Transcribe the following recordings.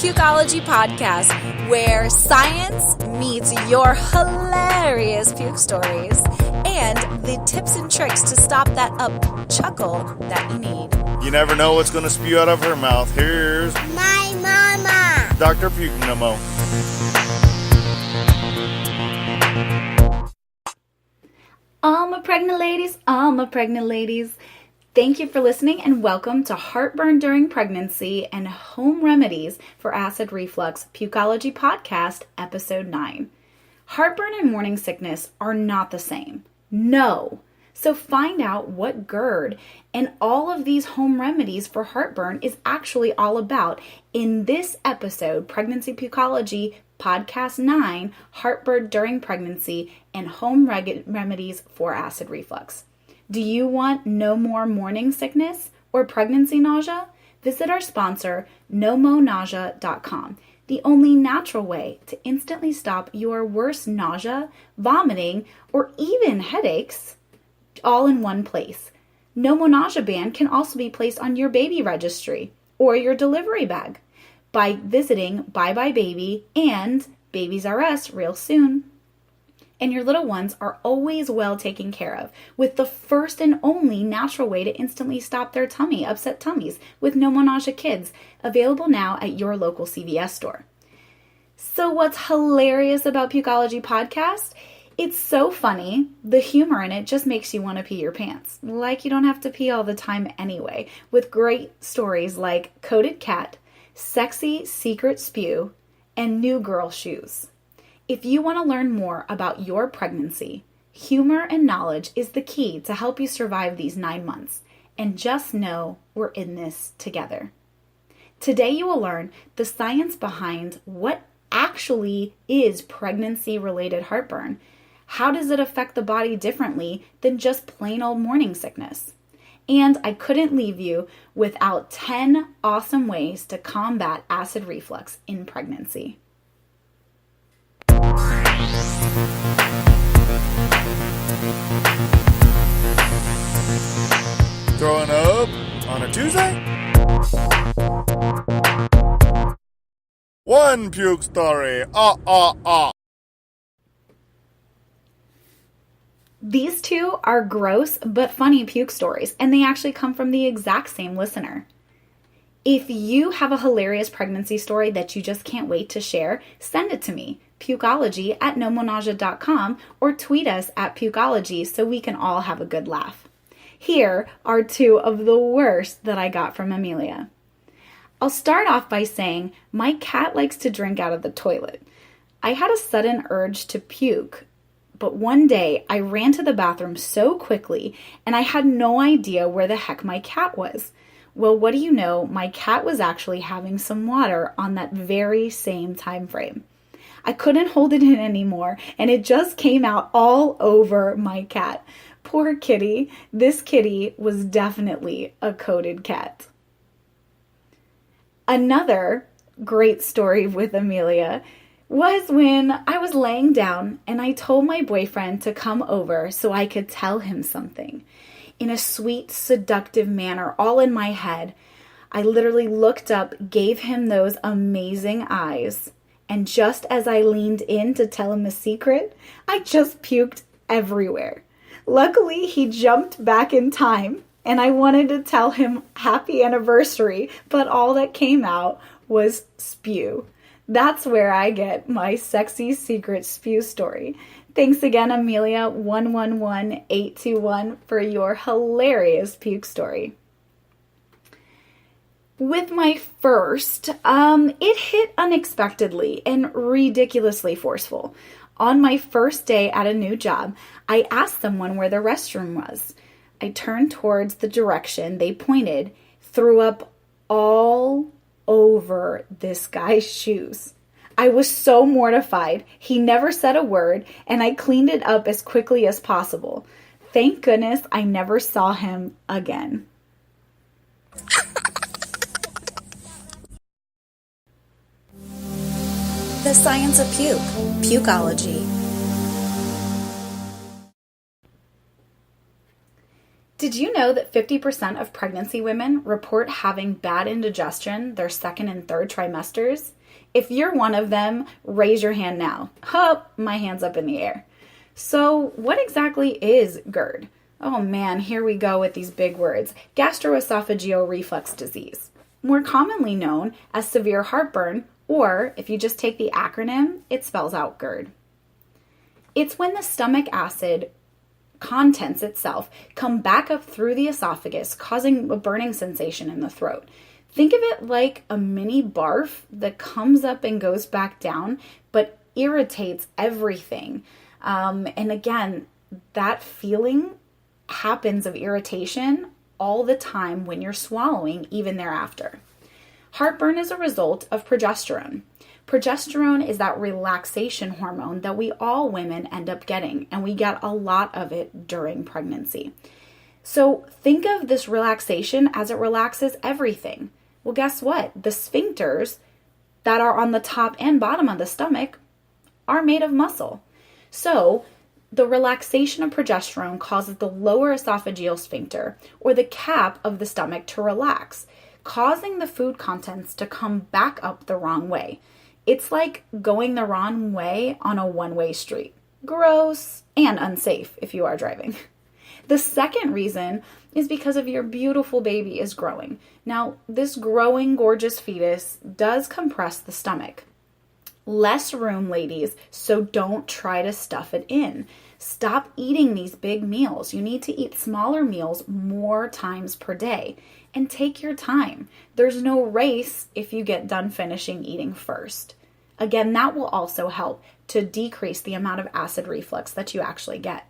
Pukeology Podcast, where science meets your hilarious puke stories and the tips and tricks to stop that up-chuckle that you need. You never know what's going to spew out of her mouth. Here's my mama, Dr. PukeNoMo. All my pregnant ladies. Thank you for listening and welcome to Heartburn During Pregnancy and Home Remedies for Acid Reflux Pukeology Podcast, Episode 9. Heartburn and morning sickness are not the same. No. So find out what GERD and all of these home remedies for heartburn is actually all about in this episode, Pregnancy Pukeology Podcast 9, Heartburn During Pregnancy and Home Remedies for Acid Reflux. Do you want no more morning sickness or pregnancy nausea? Visit our sponsor, nomonausea.com, the only natural way to instantly stop your worst nausea, vomiting, or even headaches all in one place. NoMo Nausea Band can also be placed on your baby registry or your delivery bag by visiting Bye Bye Baby and Babies R Us real soon. And your little ones are always well taken care of with the first and only natural way to instantly stop their upset tummies with NoMo Nausea Kids, available now at your local CVS store. So what's hilarious about Pukeology Podcast? It's so funny. The humor in it just makes you want to pee your pants. Like you don't have to pee all the time anyway, with great stories like Coated Cat, Sexy Secret Spew, and New Girl Shoes. If you want to learn more about your pregnancy, humor and knowledge is the key to help you survive these 9 months. And just know we're in this together. Today you will learn the science behind what actually is pregnancy-related heartburn. How does it affect the body differently than just plain old morning sickness? And I couldn't leave you without 10 awesome ways to combat acid reflux in pregnancy. Throwing up on a Tuesday? One puke story. These two are gross but funny puke stories, and they actually come from the exact same listener. If you have a hilarious pregnancy story that you just can't wait to share, send it to me, pukeology@nomonausea.com, or tweet us at pukeology so we can all have a good laugh. Here are two of the worst that I got from Amelia. I'll start off by saying my cat likes to drink out of the toilet. I had a sudden urge to puke, but one day I ran to the bathroom so quickly and I had no idea where the heck my cat was. Well, what do you know? My cat was actually having some water on that very same time frame. I couldn't hold it in anymore, and it just came out all over my cat. Poor kitty. This kitty was definitely a coated cat. Another great story with Amelia was when I was laying down and I told my boyfriend to come over so I could tell him something. In a sweet, seductive manner, all in my head, I literally looked up, gave him those amazing eyes, and just as I leaned in to tell him a secret, I just puked everywhere. Luckily, he jumped back in time, and I wanted to tell him happy anniversary, but all that came out was spew. That's where I get my sexy secret spew story. Thanks again, Amelia 111821, for your hilarious puke story. With my first, it hit unexpectedly and ridiculously forceful. On my first day at a new job, I asked someone where the restroom was. I turned towards the direction they pointed, threw up all over this guy's shoes. I was so mortified. He never said a word, and I cleaned it up as quickly as possible. Thank goodness I never saw him again. The Science of Puke, Pukeology. Did you know that 50% of pregnancy women report having bad indigestion their second and third trimesters? If you're one of them, raise your hand now. My hand's up in the air. So what exactly is GERD? Oh man, here we go with these big words. Gastroesophageal reflux disease, more commonly known as severe heartburn, or if you just take the acronym, it spells out GERD. It's when the stomach acid contents itself come back up through the esophagus, causing a burning sensation in the throat. Think of it like a mini barf that comes up and goes back down, but irritates everything. And again, that feeling happens of irritation all the time when you're swallowing, even thereafter. Heartburn is a result of progesterone. Progesterone is that relaxation hormone that we all women end up getting, and we get a lot of it during pregnancy. So think of this relaxation as it relaxes everything. Well, guess what? The sphincters that are on the top and bottom of the stomach are made of muscle. So the relaxation of progesterone causes the lower esophageal sphincter, or the cap of the stomach, to relax, causing the food contents to come back up the wrong way. It's like going the wrong way on a one-way street. Gross and unsafe if you are driving. The second reason is because of your beautiful baby is growing. Now, this growing, gorgeous fetus does compress the stomach. Less room, ladies, so don't try to stuff it in. Stop eating these big meals. You need to eat smaller meals more times per day. And take your time. There's no race if you get done finishing eating first. Again, that will also help to decrease the amount of acid reflux that you actually get.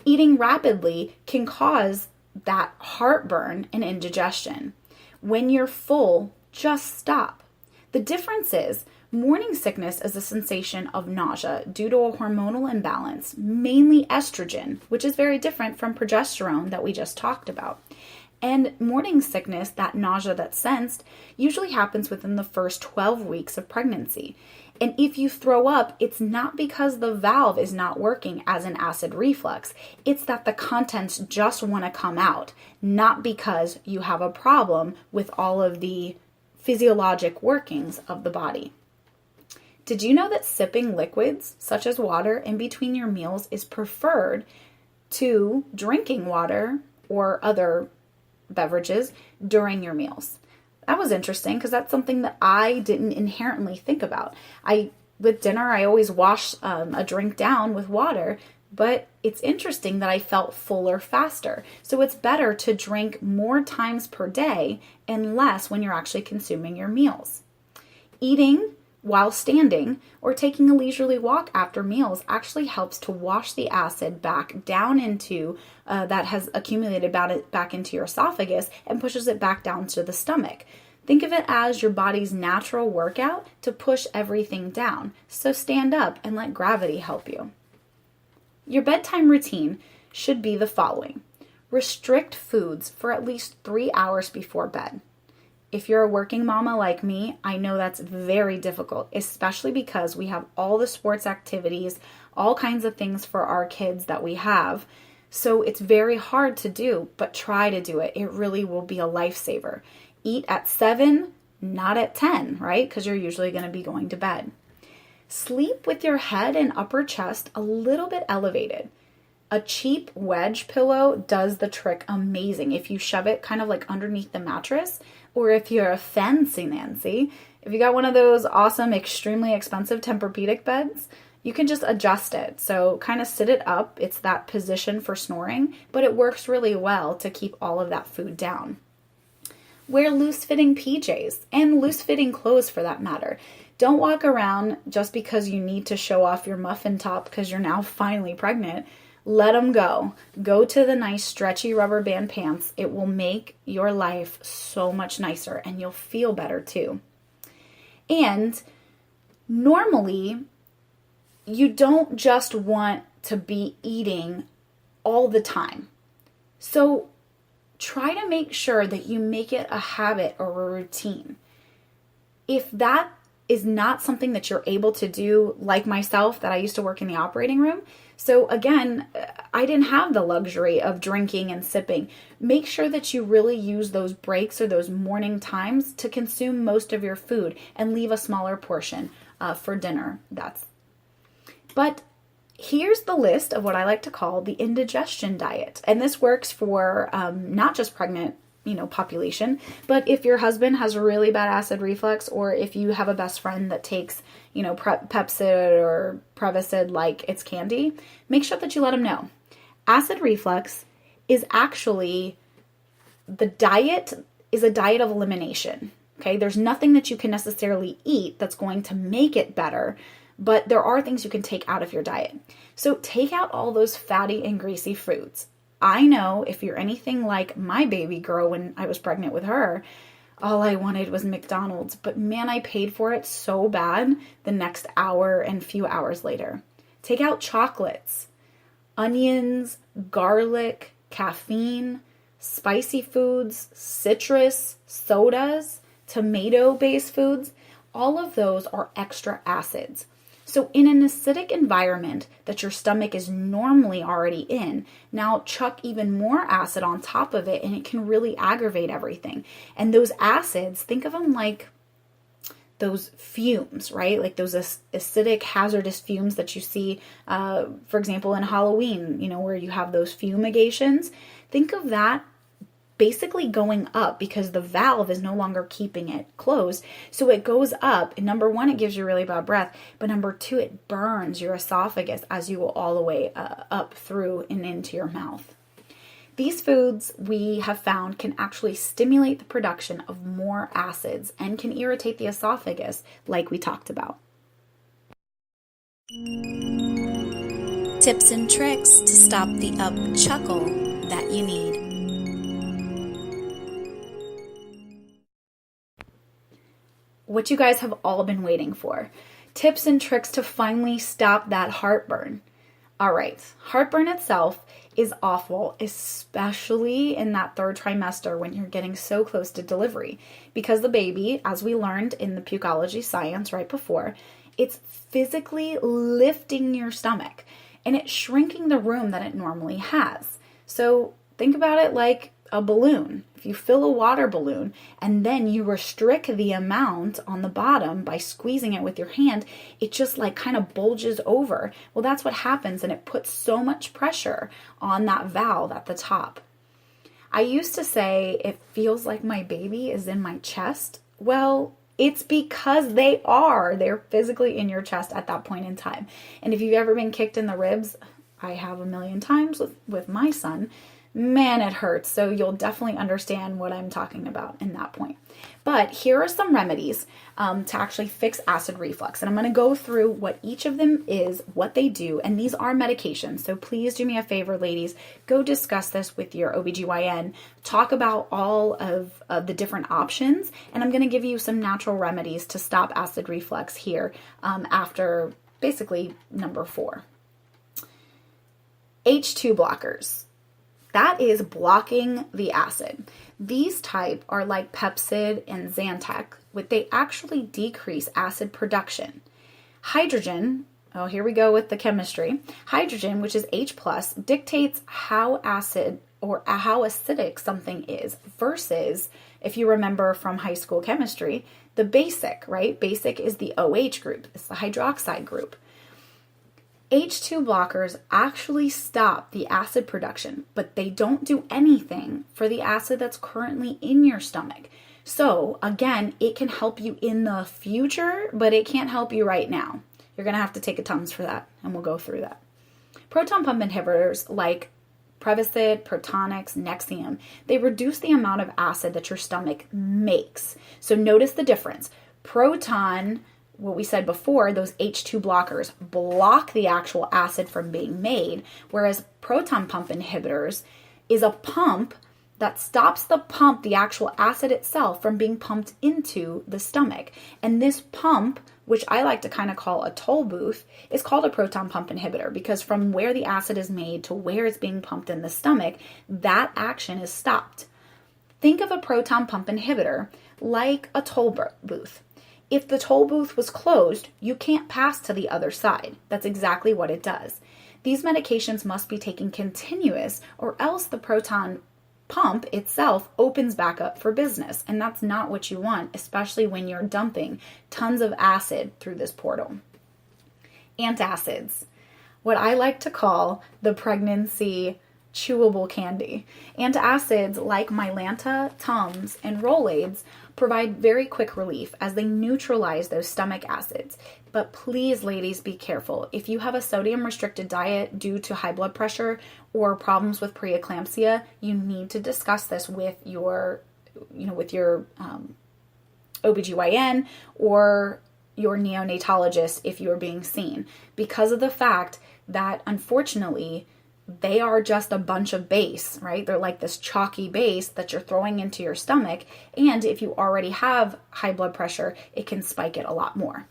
Eating rapidly can cause that heartburn and indigestion. When you're full, just stop. The difference is, morning sickness is a sensation of nausea due to a hormonal imbalance, mainly estrogen, which is very different from progesterone that we just talked about. And morning sickness, that nausea that's sensed, usually happens within the first 12 weeks of pregnancy. And if you throw up, it's not because the valve is not working as an acid reflux. It's that the contents just want to come out, not because you have a problem with all of the physiologic workings of the body. Did you know that sipping liquids, such as water, in between your meals is preferred to drinking water or other beverages during your meals? That was interesting because that's something that I didn't inherently think about. With dinner, I always wash a drink down with water, but it's interesting that I felt fuller faster. So it's better to drink more times per day and less when you're actually consuming your meals. Eating while standing or taking a leisurely walk after meals actually helps to wash the acid back down into that has accumulated back into your esophagus and pushes it back down to the stomach. Think of it as your body's natural workout to push everything down. So stand up and let gravity help you. Your bedtime routine should be the following. Restrict foods for at least 3 hours before bed. If you're a working mama like me, I know that's very difficult, especially because we have all the sports activities, all kinds of things for our kids that we have. So it's very hard to do, but try to do it. It really will be a lifesaver. Eat at 7, not at 10, right? Because you're usually going to be going to bed. Sleep with your head and upper chest a little bit elevated. A cheap wedge pillow does the trick amazing. If you shove it kind of like underneath the mattress, or if you're a fancy Nancy, if you got one of those awesome, extremely expensive Tempur-Pedic beds, you can just adjust it. So kind of sit it up. It's that position for snoring, but it works really well to keep all of that food down. Wear loose-fitting PJs and loose-fitting clothes for that matter. Don't walk around just because you need to show off your muffin top because you're now finally pregnant. Let them go. Go to the nice stretchy rubber band pants. It will make your life so much nicer and you'll feel better too. And normally, you don't just want to be eating all the time. So try to make sure that you make it a habit or a routine. If that is not something that you're able to do like myself, that I used to work in the operating room. So again, I didn't have the luxury of drinking and sipping. Make sure that you really use those breaks or those morning times to consume most of your food and leave a smaller portion for dinner. But here's the list of what I like to call the indigestion diet. And this works for not just pregnant population, but if your husband has a really bad acid reflux, or if you have a best friend that takes, Pepcid or Prevacid like it's candy, make sure that you let them know. Acid reflux is actually a diet of elimination. Okay. There's nothing that you can necessarily eat that's going to make it better, but there are things you can take out of your diet. So take out all those fatty and greasy foods. I know if you're anything like my baby girl when I was pregnant with her, all I wanted was McDonald's. But man, I paid for it so bad the next hour and few hours later. Take out chocolates, onions, garlic, caffeine, spicy foods, citrus, sodas, tomato-based foods. All of those are extra acids. So in an acidic environment that your stomach is normally already in, now chuck even more acid on top of it, and it can really aggravate everything. And those acids, think of them like those fumes, right? Like those acidic hazardous fumes that you see, for example, in Halloween, where you have those fumigations. Think of that basically going up because the valve is no longer keeping it closed. So it goes up. And number one, it gives you really bad breath. But number two, it burns your esophagus as you go all the way up through and into your mouth. These foods we have found can actually stimulate the production of more acids and can irritate the esophagus like we talked about. Tips and tricks to stop the up-chuckle that you need. What you guys have all been waiting for. Tips and tricks to finally stop that heartburn. All right, heartburn itself is awful, especially in that third trimester when you're getting so close to delivery. Because the baby, as we learned in the Pukeology science right before, it's physically lifting your stomach and it's shrinking the room that it normally has. So think about it like a balloon. If you fill a water balloon and then you restrict the amount on the bottom by squeezing it with your hand, it just like kind of bulges over. Well, that's what happens, and it puts so much pressure on that valve at the top. I used to say it feels like my baby is in my chest. Well, it's because they're physically in your chest at that point in time. And if you've ever been kicked in the ribs, I have a million times with my son, man, it hurts. So you'll definitely understand what I'm talking about in that point. But here are some remedies to actually fix acid reflux. And I'm going to go through what each of them is, what they do, and these are medications. So please do me a favor, ladies, go discuss this with your OBGYN. Talk about all of the different options. And I'm going to give you some natural remedies to stop acid reflux here after basically number 4. H2 blockers. That is blocking the acid. These type are like Pepcid and Zantac, but they actually decrease acid production. Hydrogen, oh, here we go with the chemistry. Hydrogen, which is H+, dictates how acid or how acidic something is versus, if you remember from high school chemistry, the basic, right? Basic is the OH group. It's the hydroxide group. H2 blockers actually stop the acid production, but they don't do anything for the acid that's currently in your stomach. So again, it can help you in the future, but it can't help you right now. You're going to have to take a Tums for that, and we'll go through that. Proton pump inhibitors like Prevacid, Protonix, Nexium, they reduce the amount of acid that your stomach makes. So notice the difference. Proton, what we said before, those H2 blockers block the actual acid from being made, whereas proton pump inhibitors is a pump that stops the actual acid itself from being pumped into the stomach. And this pump, which I like to kind of call a toll booth, is called a proton pump inhibitor because from where the acid is made to where it's being pumped in the stomach, that action is stopped. Think of a proton pump inhibitor like a toll booth. If the toll booth was closed, you can't pass to the other side. That's exactly what it does. These medications must be taken continuous, or else the proton pump itself opens back up for business. And that's not what you want, especially when you're dumping tons of acid through this portal. Antacids, what I like to call the pregnancy chewable candy. Antacids like Mylanta, Tums, and Rolaids provide very quick relief as they neutralize those stomach acids. But please, ladies, be careful. If you have a sodium-restricted diet due to high blood pressure or problems with preeclampsia, you need to discuss this with your OBGYN or your neonatologist if you are being seen, because of the fact that, unfortunately, they are just a bunch of base, right? They're like this chalky base that you're throwing into your stomach. And if you already have high blood pressure, it can spike it a lot more.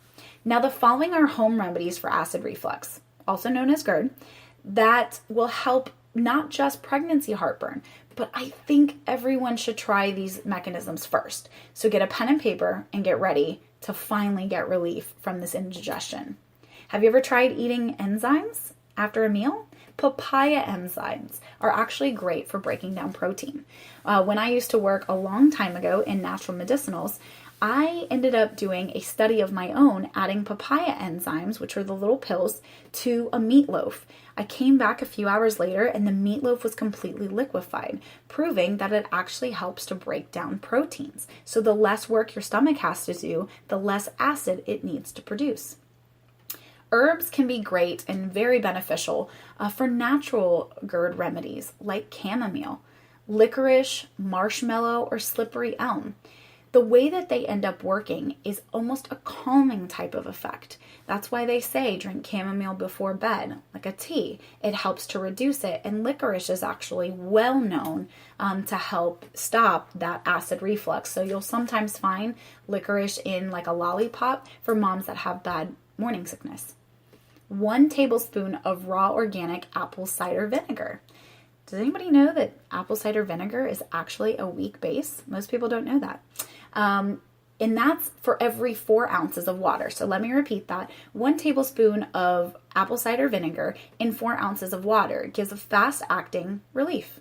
Now, the following are home remedies for acid reflux, also known as GERD, that will help not just pregnancy heartburn, but I think everyone should try these mechanisms first. So get a pen and paper and get ready to finally get relief from this indigestion. Have you ever tried eating enzymes after a meal? Papaya enzymes are actually great for breaking down protein. When I used to work a long time ago in natural medicinals, I ended up doing a study of my own, adding papaya enzymes, which are the little pills, to a meatloaf. I came back a few hours later and the meatloaf was completely liquefied, proving that it actually helps to break down proteins. So the less work your stomach has to do, the less acid it needs to produce. Herbs can be great and very beneficial for natural GERD remedies like chamomile, licorice, marshmallow, or slippery elm. The way that they end up working is almost a calming type of effect. That's why they say drink chamomile before bed, like a tea. It helps to reduce it, and licorice is actually well known to help stop that acid reflux. So you'll sometimes find licorice in like a lollipop for moms that have bad morning sickness. 1 tablespoon of raw organic apple cider vinegar. Does anybody know that apple cider vinegar is actually a weak base? Most people don't know that. And that's for every 4 ounces of water. So let me repeat that. 1 tablespoon of apple cider vinegar in 4 ounces of water gives a fast-acting relief.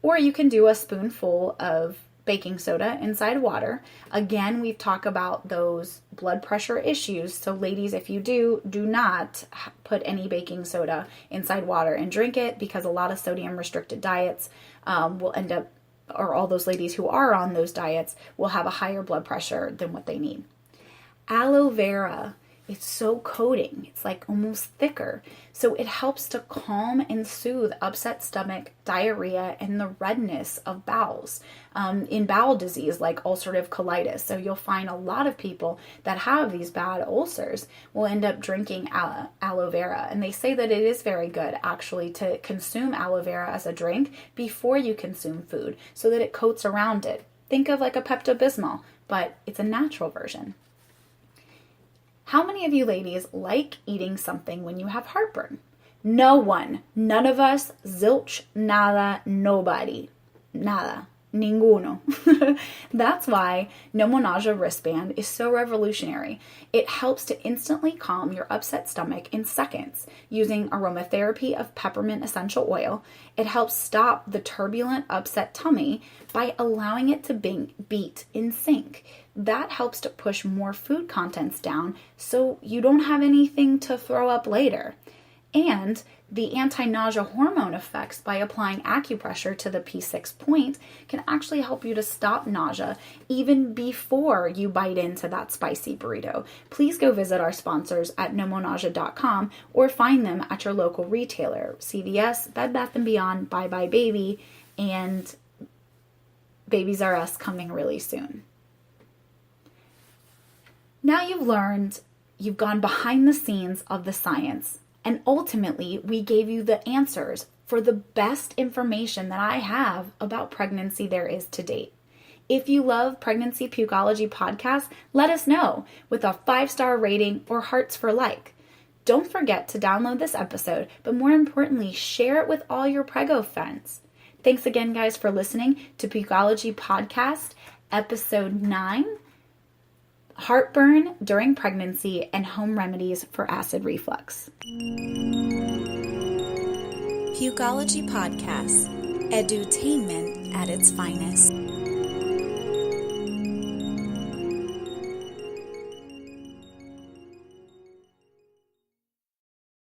Or you can do a spoonful of baking soda inside water. Again, we've talked about those blood pressure issues. So ladies, if you do not put any baking soda inside water and drink it, because a lot of sodium restricted diets will end up, or all those ladies who are on those diets will have a higher blood pressure than what they need. Aloe vera. It's so coating. It's like almost thicker. So it helps to calm and soothe upset stomach, diarrhea, and the redness of bowels in bowel disease like ulcerative colitis. So you'll find a lot of people that have these bad ulcers will end up drinking aloe vera. And they say that it is very good actually to consume aloe vera as a drink before you consume food so that it coats around it. Think of like a Pepto-Bismol, but it's a natural version. How many of you ladies like eating something when you have heartburn? No one. None of us. Zilch. Nada. Nobody. Nada. Ninguno. That's why NoMo Nausea wristband is so revolutionary. It helps to instantly calm your upset stomach in seconds using aromatherapy of peppermint essential oil. It helps stop the turbulent upset tummy by allowing it to beat in sync. That helps to push more food contents down so you don't have anything to throw up later. And the anti-nausea hormone effects by applying acupressure to the P6 point can actually help you to stop nausea even before you bite into that spicy burrito. Please go visit our sponsors at nomonausea.com or find them at your local retailer, CVS, Bed Bath & Beyond, Bye Bye Baby, and Babies R Us coming really soon. Now you've learned, you've gone behind the scenes of the science, and ultimately we gave you the answers for the best information that I have about pregnancy there is to date. If you love Pregnancy Pukeology Podcast, let us know with a 5-star rating or hearts for like. Don't forget to download this episode, but more importantly, share it with all your prego friends. Thanks again, guys, for listening to Pukeology Podcast, episode 9. heartburn during pregnancy, and home remedies for acid reflux. Pukeology Podcast, edutainment at its finest.